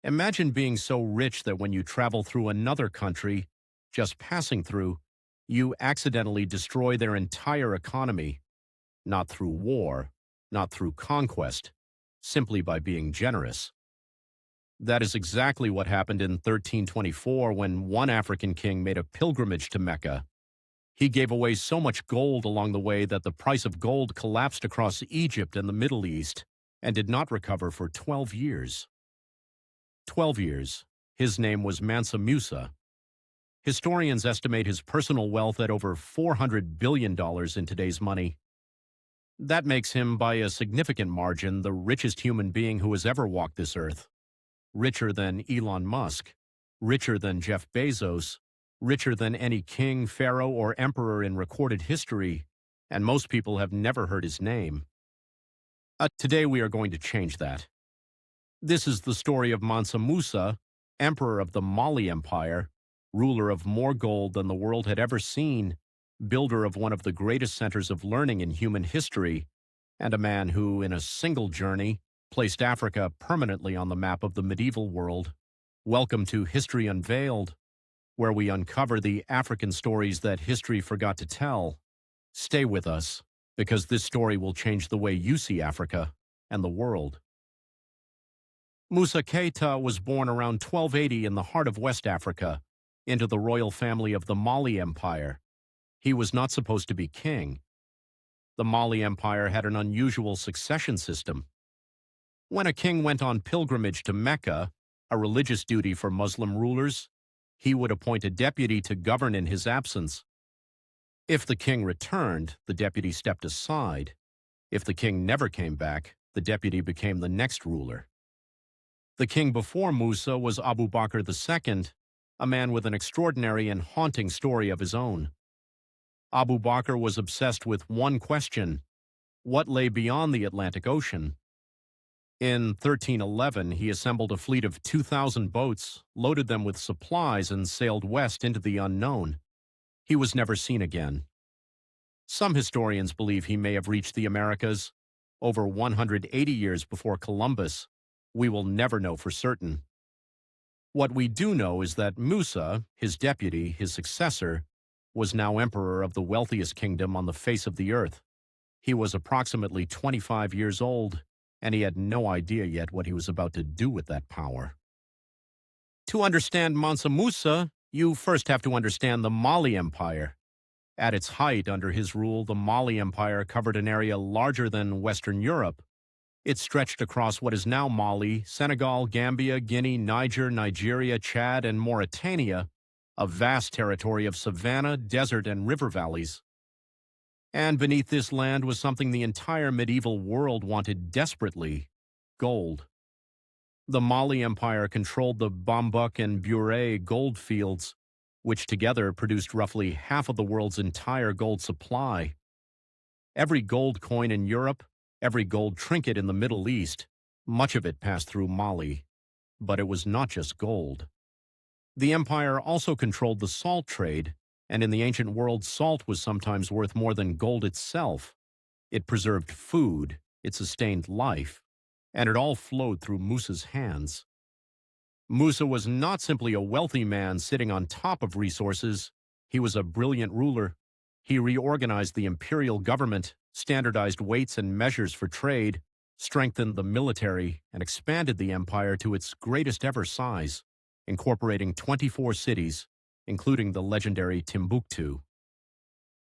Imagine being so rich that when you travel through another country, just passing through, you accidentally destroy their entire economy, not through war, not through conquest, simply by being generous. That is exactly what happened in 1324 when one African king made a pilgrimage to Mecca. He gave away so much gold along the way that the price of gold collapsed across Egypt and the Middle East and did not recover for 12 years. 12 years. His name was Mansa Musa. Historians estimate his personal wealth at over $400 billion in today's money. That makes him, by a significant margin, the richest human being who has ever walked this earth. Richer than Elon Musk, richer than Jeff Bezos, richer than any king, pharaoh, or emperor in recorded history, and most people have never heard his name. Today we are going to change that. This is the story of Mansa Musa, emperor of the Mali Empire, ruler of more gold than the world had ever seen, builder of one of the greatest centers of learning in human history, and a man who, in a single journey, placed Africa permanently on the map of the medieval world. Welcome to History Unveiled, where we uncover the African stories that history forgot to tell. Stay with us, because this story will change the way you see Africa and the world. Musa Keita was born around 1280 in the heart of West Africa, into the royal family of the Mali Empire. He was not supposed to be king. The Mali Empire had an unusual succession system. When a king went on pilgrimage to Mecca, a religious duty for Muslim rulers, he would appoint a deputy to govern in his absence. If the king returned, the deputy stepped aside. If the king never came back, the deputy became the next ruler. The king before Musa was Abu Bakr II, a man with an extraordinary and haunting story of his own. Abu Bakr was obsessed with one question: what lay beyond the Atlantic Ocean? In 1311, he assembled a fleet of 2,000 boats, loaded them with supplies, and sailed west into the unknown. He was never seen again. Some historians believe he may have reached the Americas over 180 years before Columbus. We will never know for certain. What we do know is that Musa, his deputy, his successor, was now emperor of the wealthiest kingdom on the face of the earth. He was approximately 25 years old, and he had no idea yet what he was about to do with that power. To understand Mansa Musa, you first have to understand the Mali Empire. At its height under his rule, the Mali Empire covered an area larger than Western Europe. It stretched across what is now Mali, Senegal, Gambia, Guinea, Niger, Nigeria, Chad, and Mauritania, a vast territory of savanna, desert, and river valleys. And beneath this land was something the entire medieval world wanted desperately: gold. The Mali Empire controlled the Bambuk and Bure gold fields, which together produced roughly half of the world's entire gold supply. Every gold coin in Europe, every gold trinket in the Middle East, much of it passed through Mali. But it was not just gold. The empire also controlled the salt trade, and in the ancient world, salt was sometimes worth more than gold itself. It preserved food, it sustained life, and it all flowed through Musa's hands. Musa was not simply a wealthy man sitting on top of resources. He was a brilliant ruler. He reorganized the imperial government, standardized weights and measures for trade, strengthened the military, and expanded the empire to its greatest ever size, incorporating 24 cities, including the legendary Timbuktu.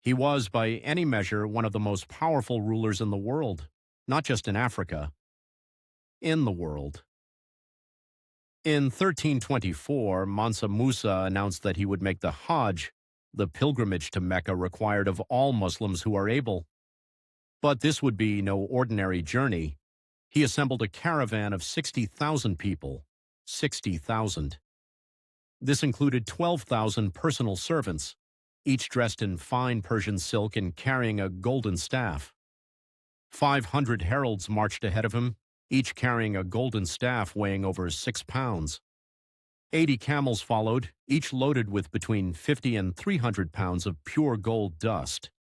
He was, by any measure, one of the most powerful rulers in the world, not just in Africa, in the world. In 1324, Mansa Musa announced that he would make the Hajj, the pilgrimage to Mecca required of all Muslims who are able. But this would be no ordinary journey. He assembled a caravan of 60,000 people. 60,000. This included 12,000 personal servants, each dressed in fine Persian silk and carrying a golden staff. 500 heralds marched ahead of him, each carrying a golden staff weighing over 6 pounds. 80 camels followed, each loaded with between 50 and 300 pounds of pure gold dust.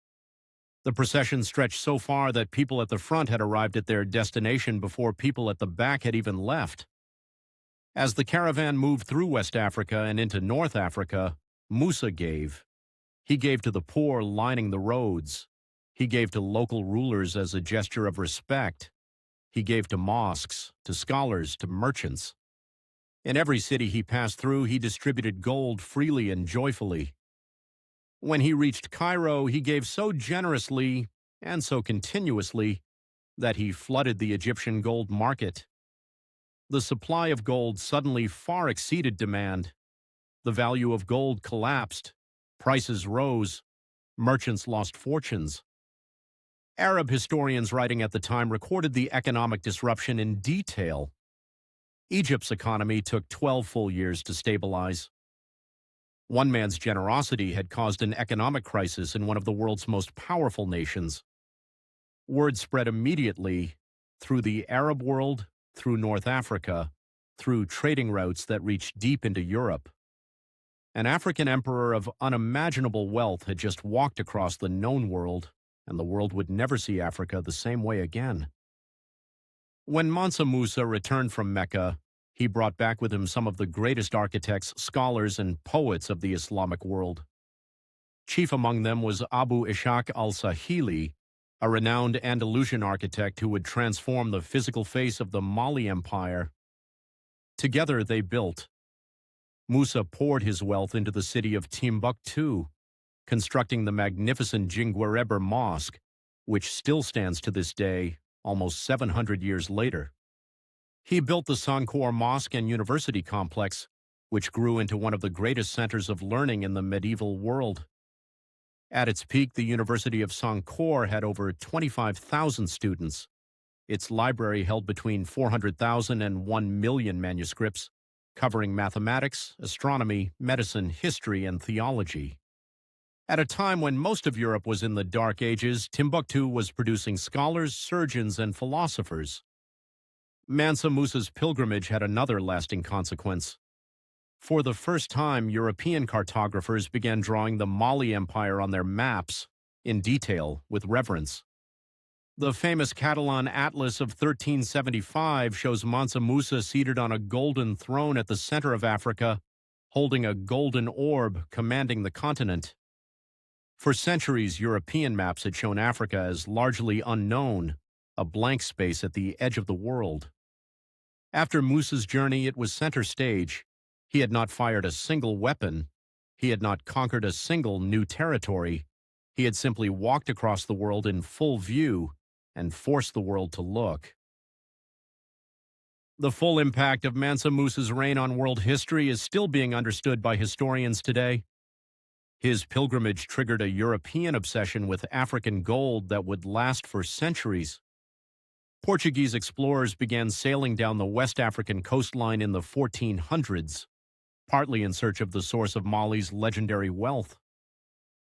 The procession stretched so far that people at the front had arrived at their destination before people at the back had even left. As the caravan moved through West Africa and into North Africa, Musa gave. He gave to the poor lining the roads. He gave to local rulers as a gesture of respect. He gave to mosques, to scholars, to merchants. In every city he passed through, he distributed gold freely and joyfully. When he reached Cairo, he gave so generously and so continuously that he flooded the Egyptian gold market. The supply of gold suddenly far exceeded demand. The value of gold collapsed. Prices rose. Merchants lost fortunes. Arab historians writing at the time recorded the economic disruption in detail. Egypt's economy took 12 full years to stabilize. One man's generosity had caused an economic crisis in one of the world's most powerful nations. Word spread immediately through the Arab world, through North Africa, through trading routes that reached deep into Europe. An African emperor of unimaginable wealth had just walked across the known world, and the world would never see Africa the same way again. When Mansa Musa returned from Mecca, he brought back with him some of the greatest architects, scholars, and poets of the Islamic world. Chief among them was Abu Ishaq al-Sahili, a renowned Andalusian architect who would transform the physical face of the Mali Empire. Together they built. Musa poured his wealth into the city of Timbuktu, constructing the magnificent Jinguereber Mosque, which still stands to this day, almost 700 years later. He built the Sankore Mosque and University Complex, which grew into one of the greatest centers of learning in the medieval world. At its peak, the University of Sankore had over 25,000 students. Its library held between 400,000 and 1 million manuscripts, covering mathematics, astronomy, medicine, history, and theology. At a time when most of Europe was in the Dark Ages, Timbuktu was producing scholars, surgeons, and philosophers. Mansa Musa's pilgrimage had another lasting consequence. For the first time, European cartographers began drawing the Mali Empire on their maps, in detail, with reverence. The famous Catalan Atlas of 1375 shows Mansa Musa seated on a golden throne at the center of Africa, holding a golden orb commanding the continent. For centuries, European maps had shown Africa as largely unknown, a blank space at the edge of the world. After Musa's journey, it was center stage. He had not fired a single weapon. He had not conquered a single new territory. He had simply walked across the world in full view and forced the world to look. The full impact of Mansa Musa's reign on world history is still being understood by historians today. His pilgrimage triggered a European obsession with African gold that would last for centuries. Portuguese explorers began sailing down the West African coastline in the 1400s, partly in search of the source of Mali's legendary wealth.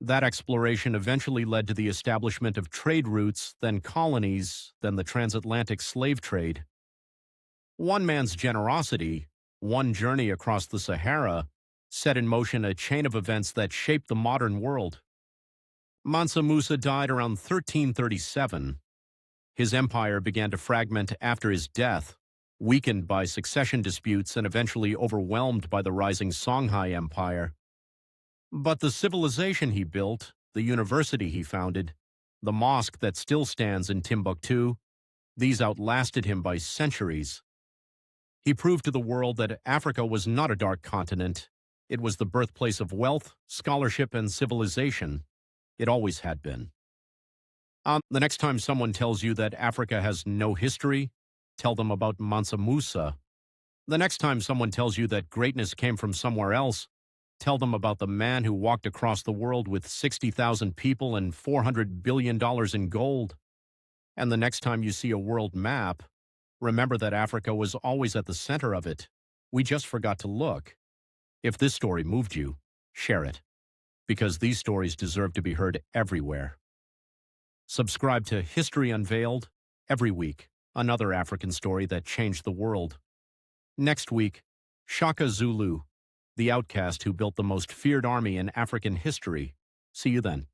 That exploration eventually led to the establishment of trade routes, then colonies, then the transatlantic slave trade. One man's generosity, one journey across the Sahara, set in motion a chain of events that shaped the modern world. Mansa Musa died around 1337. His empire began to fragment after his death, weakened by succession disputes and eventually overwhelmed by the rising Songhai Empire. But the civilization he built, the university he founded, the mosque that still stands in Timbuktu, these outlasted him by centuries. He proved to the world that Africa was not a dark continent. It was the birthplace of wealth, scholarship, and civilization. It always had been. The next time someone tells you that Africa has no history, tell them about Mansa Musa. The next time someone tells you that greatness came from somewhere else, tell them about the man who walked across the world with 60,000 people and $400 billion in gold. And the next time you see a world map, remember that Africa was always at the center of it. We just forgot to look. If this story moved you, share it, because these stories deserve to be heard everywhere. Subscribe to History Unveiled every week, another African story that changed the world. Next week, Shaka Zulu, the outcast who built the most feared army in African history. See you then.